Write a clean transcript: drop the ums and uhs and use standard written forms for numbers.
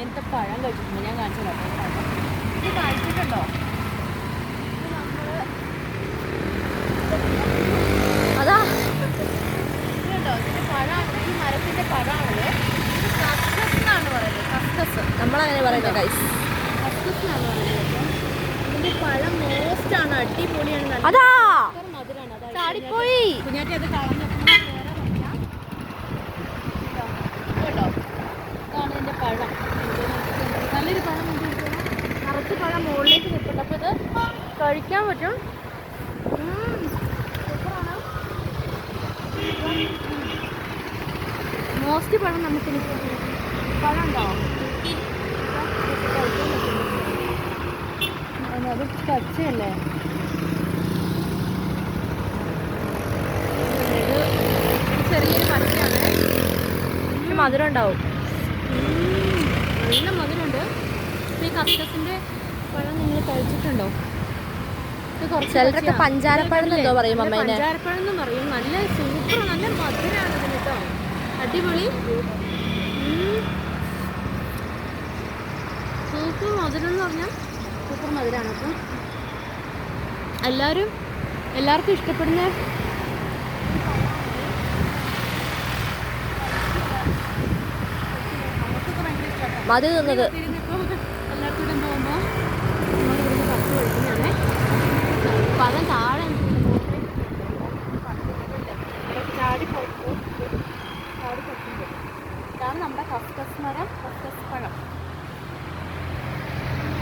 ഇങ്ങനത്തെ പഴം കഴിച്ചിട്ടുണ്ട്. ഞാൻ കാണിച്ചു തരാം. ഇത് കഴിച്ചിട്ടുണ്ടോ? അതാ ഇതുണ്ടോ? ഇതിന്റെ പഴമാണ്. ഈ മരത്തിന്റെ പഴമാണത്. കസ്കസ് എന്നാണ് പറയുന്നത്. കസ്കസ് നമ്മളങ്ങനെ പറയുന്നത് ഗൈസ്. കസ്കസ് എന്നാണ് പറയുന്നത്. ഇതിന്റെ പഴം മോസ്റ്റാണ്, അടിപൊളിയാണ്. അതാ മധുരമാണ്. ചാടിപ്പോയി കുഞ്ഞാറ്റി. അത് കളഞ്ഞു കേട്ടോ. ഇതാണ് ഇതിന്റെ പഴം. നല്ലൊരു പഴം നിറച്ച് പഴം മുകളിലേക്ക് നിൽപ്പുണ്ട്. അപ്പോൾ ഇത് കഴിക്കാൻ പറ്റും. മോസ്റ്റ് പഴം നമുക്ക് പഴം ഉണ്ടോ? അത് പച്ചയല്ലേ? ചെറിയൊരു പച്ചയാണ്. മധുരം ഉണ്ടാവും. നല്ല മധുരമുണ്ട്. ഈ കസ്കസിന്റെ പഴം നിങ്ങൾ കഴിച്ചിട്ടുണ്ടോ? ചിലരൊക്കെ പഞ്ചാരപ്പഴം എന്തോ പറയും. പഞ്ചാരപ്പഴം എന്ന് പറയും. നല്ല സൂപ്പർ, നല്ല മധുരമാണ് ഇതിന് കേട്ടോ. അടിപൊളി സൂപ്പർ മധുരം എന്ന് പറഞ്ഞാൽ സൂപ്പർ മധുരമാണ്. അപ്പം എല്ലാവർക്കും ഇഷ്ടപ്പെടുന്ന മധു തിന്നത്